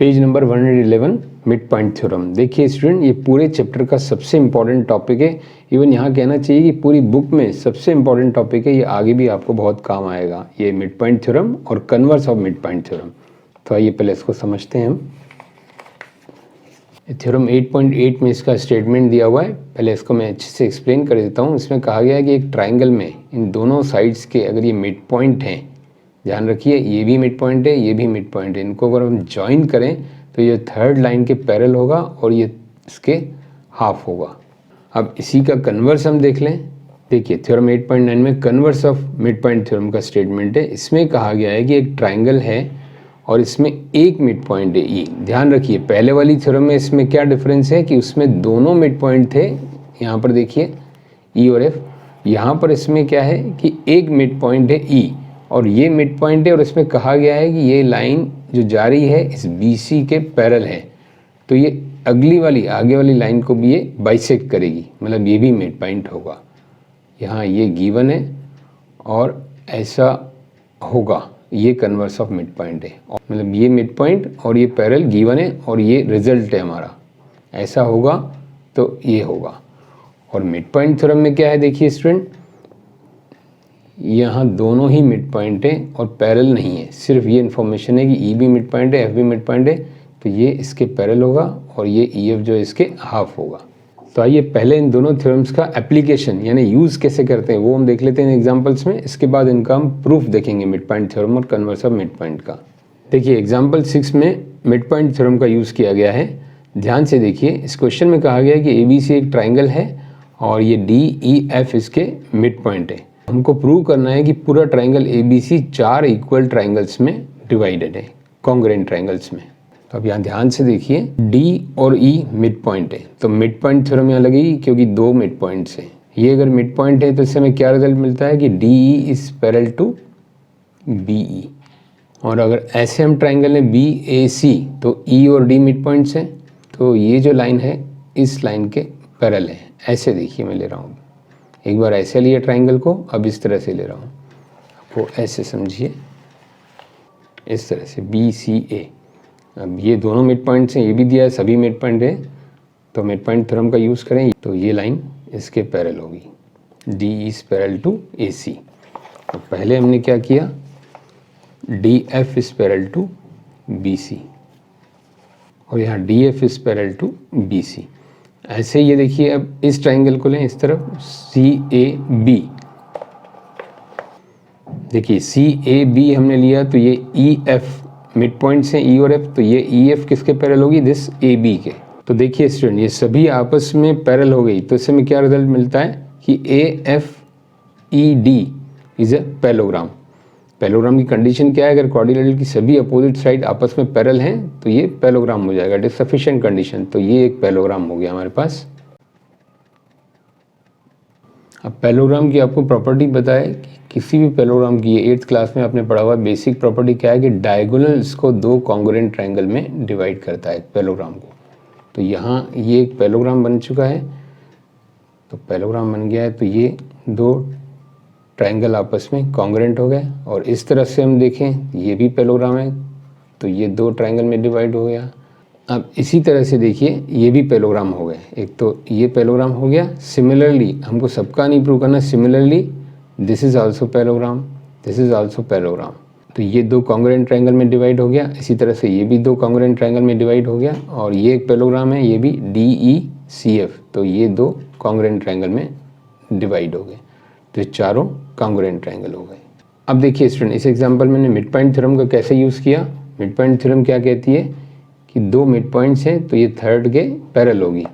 Page number 111 mid point theorem. देखिए student, ये पूरे चैप्टर का सबसे इम्पॉर्टेंट टॉपिक है। इवन यहाँ कहना चाहिए कि पूरी बुक में सबसे इम्पॉर्टेंट टॉपिक है। ये आगे भी आपको बहुत काम आएगा, ये मिड पॉइंट थ्योरम और converse of mid point theorem. तो आइए पहले इसको समझते हैं हम। थ्योरम 8.8 में इसका स्टेटमेंट दिया हुआ है। पहले इसको मैं अच्छे से एक्सप्लेन कर देता हूँ। इसमें कहा गया है कि एक ट्राइंगल में इन दोनों साइड्स के अगर ये मिड पॉइंट हैं, ध्यान रखिए ये भी मिड पॉइंट है, ये भी मिड पॉइंट है, इनको अगर हम ज्वाइन करें तो ये थर्ड लाइन के पैरेलल होगा और ये इसके हाफ होगा। अब इसी का कन्वर्स हम देख लें। देखिए थ्योरम 8.9 में converse of mid point theorem का स्टेटमेंट है। इसमें कहा गया है कि एक ट्राइंगल है और इसमें एक मिड पॉइंट है ई। ध्यान रखिए पहले वाली थ्योरम में इसमें क्या डिफरेंस है कि उसमें दोनों मिड पॉइंट थे। यहाँ पर देखिए ई और एफ। यहाँ पर इसमें क्या है कि एक मिड पॉइंट है ई और ये मिड पॉइंट है और इसमें कहा गया है कि ये लाइन जो जा रही है इस BC के पैरेलल है, तो ये अगली वाली आगे वाली लाइन को भी ये बाइसेक्ट करेगी, मतलब ये भी मिड पॉइंट होगा। यहाँ ये गिवन है और ऐसा होगा, ये कन्वर्स ऑफ मिड पॉइंट है, मतलब ये मिड पॉइंट और ये पैरेलल गिवन है और ये रिजल्ट है हमारा, ऐसा होगा तो ये होगा। और मिड पॉइंट थ्योरम में क्या है देखिए स्टूडेंट, यहाँ दोनों ही मिड पॉइंट है और पैरेलल नहीं है। सिर्फ ये इन्फॉर्मेशन है कि ई भी मिड पॉइंट है, एफ भी मिड पॉइंट है, तो ये इसके पैरेलल होगा और ये ई एफ जो है इसके हाफ होगा। तो आइए पहले इन दोनों थ्योरम्स का एप्लीकेशन यानी यूज़ कैसे करते हैं वो हम देख लेते हैं एग्जाम्पल्स में। इसके बाद इनका हम प्रूफ देखेंगे मिड पॉइंट थ्योरम और कन्वर्स ऑफ मिड पॉइंट का। देखिए एग्जाम्पल 6 में मिड पॉइंट थ्योरम का यूज़ किया गया है। ध्यान से देखिए, इस क्वेश्चन में कहा गया है कि ABC एक ट्राइंगल है और ये DEF इसके मिड पॉइंट है। हमको प्रूव करना है कि पूरा ट्राइंगल ABC 4 इक्वल ट्राइंगल्स में डिवाइडेड है, कॉन्ग्रुएंट ट्राइंगल्स में। तो अब यहाँ ध्यान से देखिए D और E मिड पॉइंट है, तो मिड पॉइंट थ्योरम यहाँ लगेगी क्योंकि दो मिड पॉइंट्स हैं। ये अगर मिड पॉइंट है तो इससे हमें क्या रिजल्ट मिलता है कि DE is parallel to BE। और अगर ऐसे हम ट्राइंगल में BAC तो E और D मिड पॉइंट्स हैं, तो ये जो लाइन है इस लाइन के पैरेलल है। ऐसे देखिए मैं ले रहा हूँ, एक बार ऐसे लिया ट्राइंगल को, अब इस तरह से ले रहा हूँ, आपको ऐसे समझिए, इस तरह से BCA। अब ये दोनों मिड पॉइंट्स हैं, ये भी दिया है सभी मिड पॉइंट है, तो मिड पॉइंट थ्योरम का यूज़ करें तो ये लाइन इसके पैरेलल होगी, D is parallel to AC। तो पहले हमने क्या किया, DF is parallel to BC और यहाँ DF is parallel to BC। ऐसे ये देखिए अब इस ट्राइंगल को लें इस तरफ CAB। देखिए CAB हमने लिया तो ये EF मिड पॉइंट्स हैं E और F, तो ये EF किसके पैरेलल होगी, दिस AB के। तो देखिए स्टूडेंट ये सभी आपस में पैरेलल हो गई, तो इससे हमें क्या रिजल्ट मिलता है कि AFED is a parallelogram. Parallelogram की कंडीशन क्या है, अगर क्वाड्रिलेटरल की सभी अपोजिट साइड आपस में पैरेलल हैं तो ये पैरेललोग्राम हो जाएगा, इट इज सफिशिएंट कंडीशन। तो ये एक पैरेललोग्राम हो गया हमारे पास। अब पैरेललोग्राम की आपको प्रॉपर्टी बताए कि किसी भी पैरेललोग्राम की, ये 8th क्लास में आपने पढ़ा हुआ बेसिक प्रॉपर्टी क्या है कि डायगोनल्स को दो कॉन्ग्रुएंट ट्राइंगल में डिवाइड करता है पैरेललोग्राम को। तो यहाँ ये एक पैरेललोग्राम बन चुका है, तो पैरेललोग्राम बन गया है, तो ये दो ट्राइंगल आपस में कॉन्ग्रुएंट हो गए। और इस तरह से हम देखें ये भी पैरेललोग्राम है, तो ये दो ट्राइंगल में डिवाइड हो गया। अब इसी तरह से देखिए ये भी पैरेललोग्राम हो गए, एक तो ये पैरेललोग्राम हो गया। सिमिलरली हमको सबका नहीं प्रूव करना, similarly this is also parallelogram, this is also parallelogram. तो ये दो कॉन्ग्रुएंट ट्राइंगल में डिवाइड हो गया। इसी तरह से ये भी दो कॉन्ग्रुएंट ट्राइंगल में डिवाइड हो गया और ये एक पैरेललोग्राम है, ये भी DECF, तो ये दो कॉन्ग्रुएंट ट्राइंगल में डिवाइड हो गए। तो ये चारों कॉन्ग्रुएंट ट्राइंगल हो गए। अब देखिए स्टूडेंट इस एग्जांपल में मैंने मिड पॉइंट थ्योरम का कैसे यूज़ किया। मिड पॉइंट थ्योरम क्या कहती है कि दो मिड पॉइंट्स हैं तो ये थर्ड के पैरेलल होगी,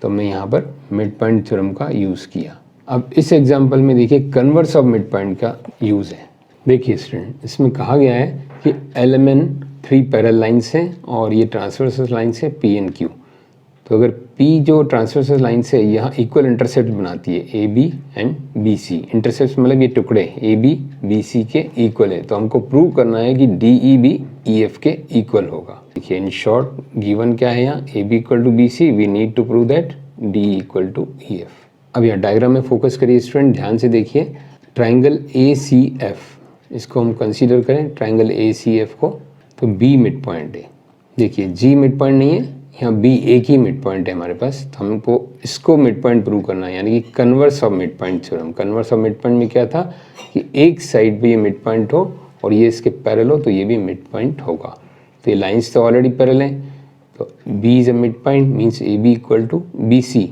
तो मैं यहाँ पर मिड पॉइंट थ्योरम का यूज़ किया। अब इस एग्जांपल में देखिए कन्वर्स ऑफ मिड पॉइंट का यूज़ है। देखिए स्टूडेंट इसमें कहा गया है कि LMN 3 पैरेलल लाइन्स हैं और ये ट्रांसवर्सल लाइन्स है P and Q। तो अगर P जो ट्रांसवर्सल लाइन से यहाँ इक्वल इंटरसेप्ट बनाती है AB एंड BC, इंटरसेप्ट मतलब ये टुकड़े AB BC के इक्वल है, तो हमको प्रूव करना है कि DE भी EF के इक्वल होगा। देखिए इन शॉर्ट गिवन क्या है यहाँ, AB equal to BC, we need to prove that DE equal to EF। अब यहाँ डायग्राम में फोकस करिए स्टूडेंट, ध्यान से देखिए ट्राइंगल ACF, इसको हम कंसीडर करें ट्राइंगल ACF को, तो B मिड पॉइंट है, देखिए जी मिड पॉइंट नहीं है, यहाँ बी एक ही मिड पॉइंट है हमारे पास, तो हमको इसको मिड पॉइंट प्रूव करना है, यानी कि converse of mid point theorem. Converse of mid point में क्या था कि एक साइड पे ये मिड पॉइंट हो और ये इसके पैरेलल हो तो ये भी मिड पॉइंट होगा। तो ये लाइंस तो ऑलरेडी पैरेलल हैं, तो B is a mid point means A B equal to B C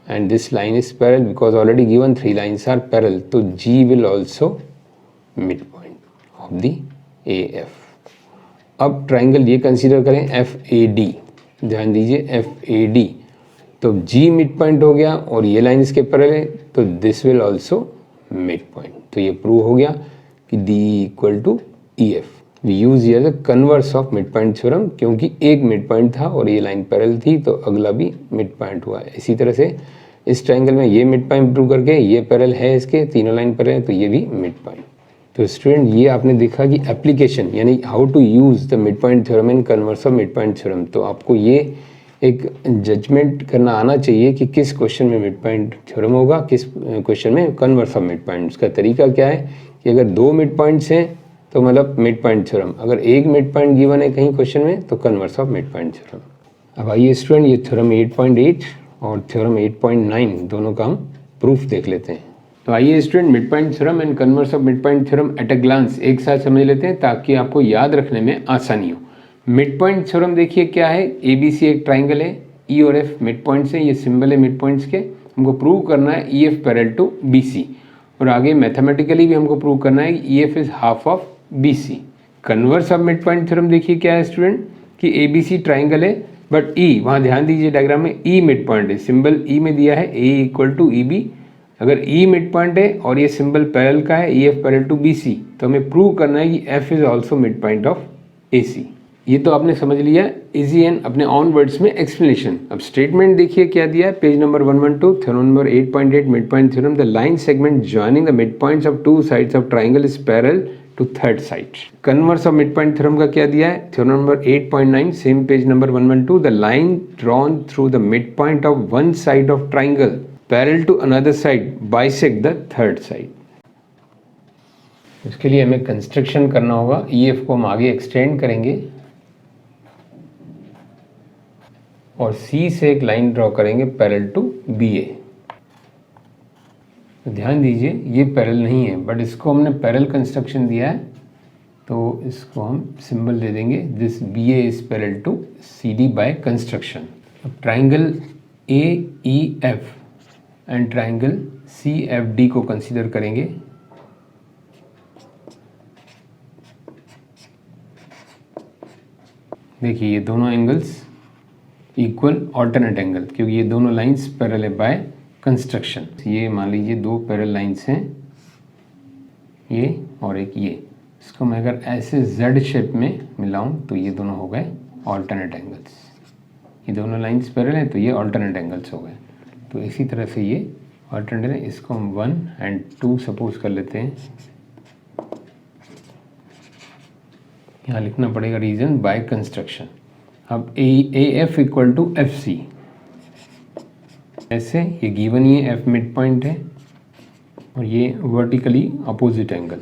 and this line is parallel because already given three lines are parallel, तो G will also midpoint of the AF। अब triangle ये consider करें FAD, ध्यान दीजिए FAD, तो G mid point हो गया और ये लाइन इसके पैरेलल है तो this will also mid point. तो ये प्रूव हो गया कि D equal to EF। We use here the converse of mid point theorem, क्योंकि एक मिड पॉइंट था और ये लाइन पैरेलल थी तो अगला भी मिड पॉइंट हुआ। इसी तरह से इस ट्राइंगल में ये मिड पॉइंट प्रूव करके ये पैरेलल है, इसके तीनों लाइन पैरेलल है तो ये भी मिड पॉइंट। तो स्टूडेंट ये आपने देखा कि एप्लीकेशन यानी how to use the mid point theorem in converse of mid point theorem. तो आपको ये एक जजमेंट करना आना चाहिए कि किस क्वेश्चन में मिड पॉइंट थ्योरम होगा, किस क्वेश्चन में कन्वर्स ऑफ मिड पॉइंट। उसका तरीका क्या है कि अगर दो मिड पॉइंट्स हैं तो मतलब मिड पॉइंट थ्योरम, अगर एक मिड पॉइंट गिवन है कहीं क्वेश्चन में तो converse of mid point theorem. अब आइए स्टूडेंट ये थ्योरम 8.8 और थ्योरम 8.9 दोनों का हम प्रूफ देख लेते हैं। तो आइए student mid point theorem and converse of mid point theorem at a glance एक साथ समझ लेते हैं ताकि आपको याद रखने में आसानी हो। मिड पॉइंट थ्योरम देखिए क्या है, ए बी सी एक ट्राइंगल है, ई और एफ मिड पॉइंट्स हैं, ये सिंबल है मिड पॉइंट्स के। हमको प्रूव करना है E F parallel to B C, और आगे मैथमेटिकली भी हमको प्रूव करना है E F is half of B C. Converse of mid point theorem देखिए क्या है स्टूडेंट कि ए बी सी ट्राइंगल है बट ई, वहाँ ध्यान दीजिए डायग्राम में ई मिड पॉइंट है, सिंबल ई में दिया है A equal to E B. अगर ई मिड पॉइंट है और ये सिंबल पैरेलल का है E F parallel to B C, तो हमें प्रूव करना है कि F is also mid point of A C. ये तो आपने समझ लिया इजी एंड अपने ऑन वर्ड्स में एक्सप्लेनेशन। अब स्टेटमेंट देखिए क्या दिया है, page number 112 theorem number 8.8 mid point theorem. The line segment joining the mid points of two sides of triangle is parallel to third side. Converse of mid point theorem का क्या दिया है, theorem number 8.9 same page number 112। The line drawn through the mid point of one side of triangle parallel to another side bisect the third side. इसके लिए हमें construction करना होगा, E F को हम आगे एक्सटेंड करेंगे और सी से एक लाइन ड्रॉ करेंगे पैरेलल टू बी ए। तो ध्यान दीजिए ये पैरेलल नहीं है बट इसको हमने पैरेलल कंस्ट्रक्शन दिया है तो इसको हम सिंबल दे देंगे this B A is parallel to C D by construction. अब triangle A E F and triangle C F D को कंसीडर करेंगे। देखिए ये दोनों एंगल्स इक्वल ऑल्टरनेट एंगल, क्योंकि ये दोनों लाइंस पैरेलल है बाय कंस्ट्रक्शन। ये मान लीजिए दो पैरेलल लाइंस हैं, ये और एक ये, इसको मैं अगर ऐसे जेड शेप में मिलाऊं तो ये दोनों हो गए ऑल्टरनेट एंगल्स। ये दोनों लाइंस पैरेलल हैं तो ये ऑल्टरनेट एंगल्स हो गए। तो इसी तरह से ये ऑल्टरनेट है, इसको हम 1 एंड 2 सपोज कर लेते हैं। यहाँ लिखना पड़ेगा रीजन बाय कंस्ट्रक्शन। अब A F equal to F C, ऐसे ये गिवन ही है, एफ मिड पॉइंट है और ये वर्टिकली अपोजिट एंगल,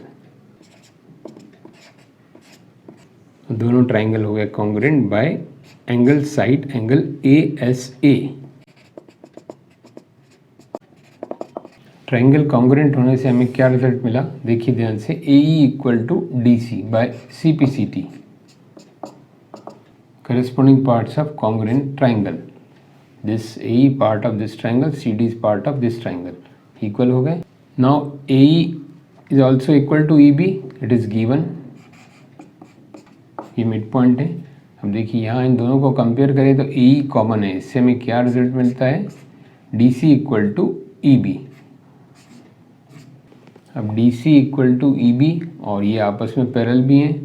दोनों ट्राइंगल हो गए congruent by angle side angle A S A. Triangle congruent होने से हमें क्या रिजल्ट मिला, देखिए ध्यान से, A E equal to D C by C P C T, corresponding parts of congruent triangle. This AE part of this triangle, CD is part of this triangle. Equal हो गए. Now AE is also equal to EB. It is given. ये mid point है। अब देखिए यहाँ इन दोनों को compare करें तो AE कॉमन है, इससे हमें क्या रिजल्ट मिलता है, DC इक्वल टू EB। अब DC इक्वल टू EB और ये आपस में पैरेलल भी हैं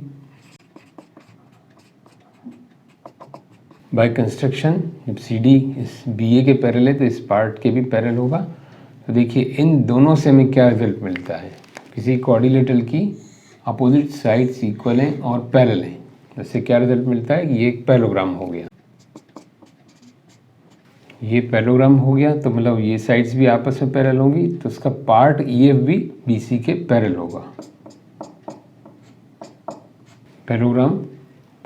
बाय कंस्ट्रक्शन। जब सी डी इस बी ए के पैरेलल है तो इस पार्ट के भी पैरेलल होगा। तो देखिए इन दोनों से हमें क्या रिजल्ट मिलता है, किसी कोऑर्डिनेटर की अपोजिट साइड्स इक्वल हैं और पैरेलल हैं, इससे क्या रिजल्ट मिलता है कि ये एक पैरेललोग्राम हो गया। ये पैरेललोग्राम हो गया तो मतलब ये साइड्स भी आपस में पैरेलल होंगी तो उसका पार्ट ई एफ भी बी सी के पैरेलल होगा। पैरेललोग्राम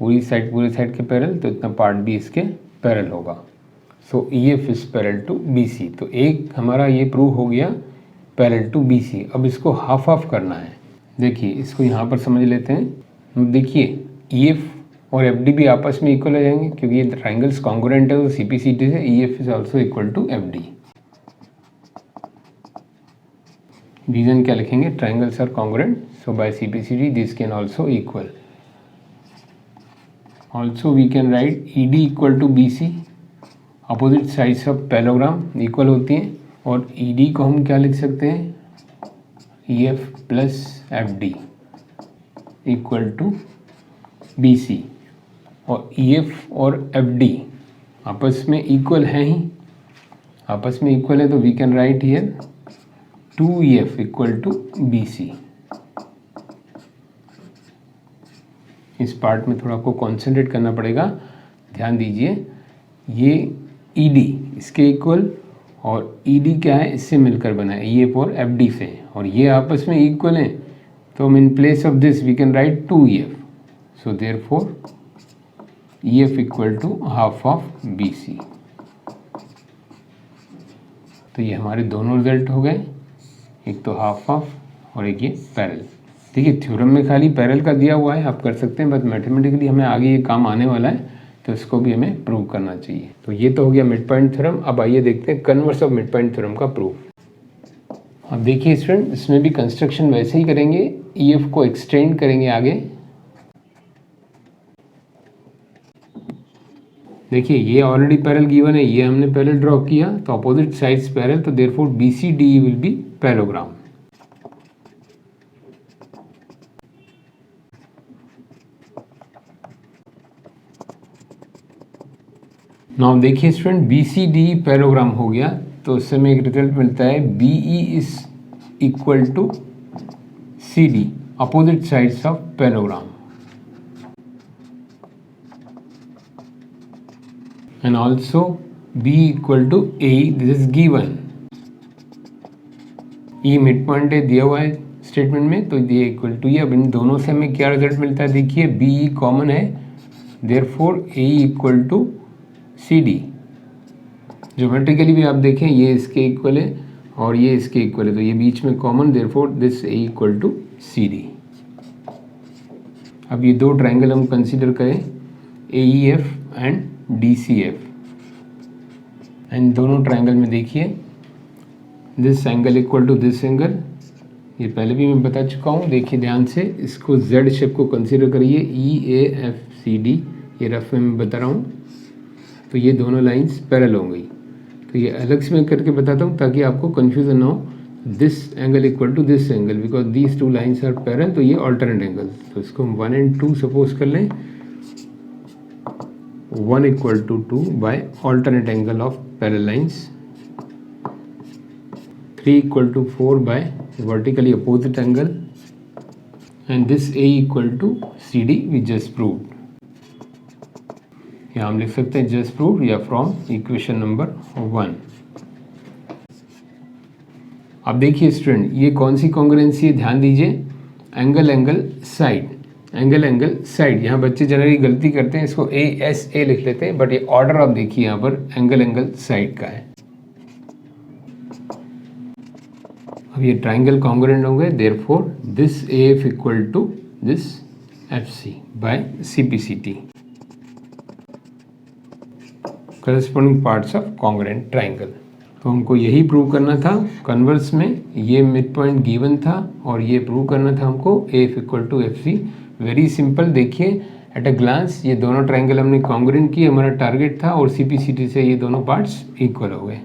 पूरी साइड के पैरेलल, तो इतना पार्ट भी इसके पैरेलल होगा। So EF is parallel to BC। तो एक हमारा ये प्रूव हो गया पैरेलल टू BC। अब इसको हाफ हाफ करना है। देखिए इसको यहाँ पर समझ लेते हैं। देखिए EF और FD भी आपस में इक्वल हो जाएंगे क्योंकि ये ट्राइंगल्स कॉन्ग्रुएंट है, तो CPCT से EF is also equal to FD। Reason क्या लिखेंगे, triangles are congruent, so by CPCT this can also equal. Also we can write ED equal to BC। Opposite sides of parallelogram equal होती हैं, और ED को हम क्या लिख सकते हैं, EF plus FD equal to BC। और EF और FD आपस में इक्वल हैं ही, आपस में इक्वल है, तो we can write here 2EF equal to BC। इस पार्ट में थोड़ा आपको कॉन्सेंट्रेट करना पड़ेगा। ध्यान दीजिए, ये ED इसके इक्वल, और ED क्या है, इससे मिलकर बना है EF और FD से, और ये आपस में इक्वल हैं, तो हम in place of this we can write 2EF। So therefore EF equal to half of BC। तो ये हमारे दोनों रिजल्ट हो गए, एक तो हाफ ऑफ और एक ये पैरेलल। देखिए थ्योरम में खाली पैरेलल का दिया हुआ है, आप कर सकते हैं, बट मैथमेटिकली हमें आगे ये काम आने वाला है, तो इसको भी हमें प्रूव करना चाहिए। तो ये तो हो गया मिड पॉइंट थ्योरम। अब आइए देखते हैं converse of mid point theorem का प्रूफ। अब देखिए स्टूडेंट, इसमें भी कंस्ट्रक्शन वैसे ही करेंगे, EF को एक्सटेंड करेंगे आगे। देखिए ये ऑलरेडी पैरेलल गिवन है, ये हमने पैरेलल ड्रॉ किया, तो अपोजिट साइड्स पैरेलल, तो therefore BCDE will be parallelogram. Now देखिए स्टूडेंट, BCDE पैरेललोग्राम हो गया, तो उससे हमें एक रिजल्ट मिलता है BE is equal to CD, opposite sides of parallelogram. And also B equal to AE, this is given। E mid point है, दिया हुआ है स्टेटमेंट में, तो ये इक्वल टू ये। अब इन दोनों से हमें क्या रिजल्ट मिलता है, देखिए BE कॉमन है, therefore AE equal to CD। Geometrically भी आप देखें, ये इसके इक्वल है और ये इसके इक्वल है, तो ये बीच में common, therefore this AE equal to CD। अब ये दो ट्राइंगल हम कंसीडर करें, AEF एंड DCF, एंड दोनों ट्राइंगल में देखिए this angle equal to this angle, ये पहले भी मैं बता चुका हूँ। देखिए ध्यान से, इसको Z शेप को कंसीडर करिए, EAFCD, ये रफ में मैं बता रहा हूँ, तो ये दोनों लाइंस पैरेलल हो गई। तो ये अलग से मैं करके बताता हूँ ताकि आपको कन्फ्यूजन ना हो। This angle equal to this angle, because these two lines are parallel, तो ये ऑल्टरनेट एंगल, तो इसको हम 1 and 2 सपोज कर लें। 1 equal to 2 by alternate angle of parallel lines, 3 equal to 4 by vertically opposite angle, and this A equal to CD we just proved। यहाँ हम लिख सकते हैं just proved या from equation number 1। अब देखिए स्टूडेंट, ये कौन सी कॉन्ग्रुएंसी है, ध्यान दीजिए, angle angle side, angle angle side. यहाँ बच्चे जनरली गलती करते हैं, इसको ASA लिख लेते हैं, बट ये ऑर्डर आप देखिए यहाँ पर एंगल एंगल साइड का है। अब ये ट्राइंगल कॉन्ग्रुएंट होंगे, therefore this AF equal to this FC by CPCT, corresponding parts of congruent triangle. तो हमको यही प्रूव करना था कन्वर्स में, ये मिड पॉइंट गिवन था और ये प्रूव करना था हमको AF equal to FC। Very simple, देखिए एट अ ग्लांस ये दोनों ट्राइंगल हमने कॉन्ग्रुएंट की, हमारा टारगेट था, और CPCT से ये दोनों पार्ट्स इक्वल हो गए।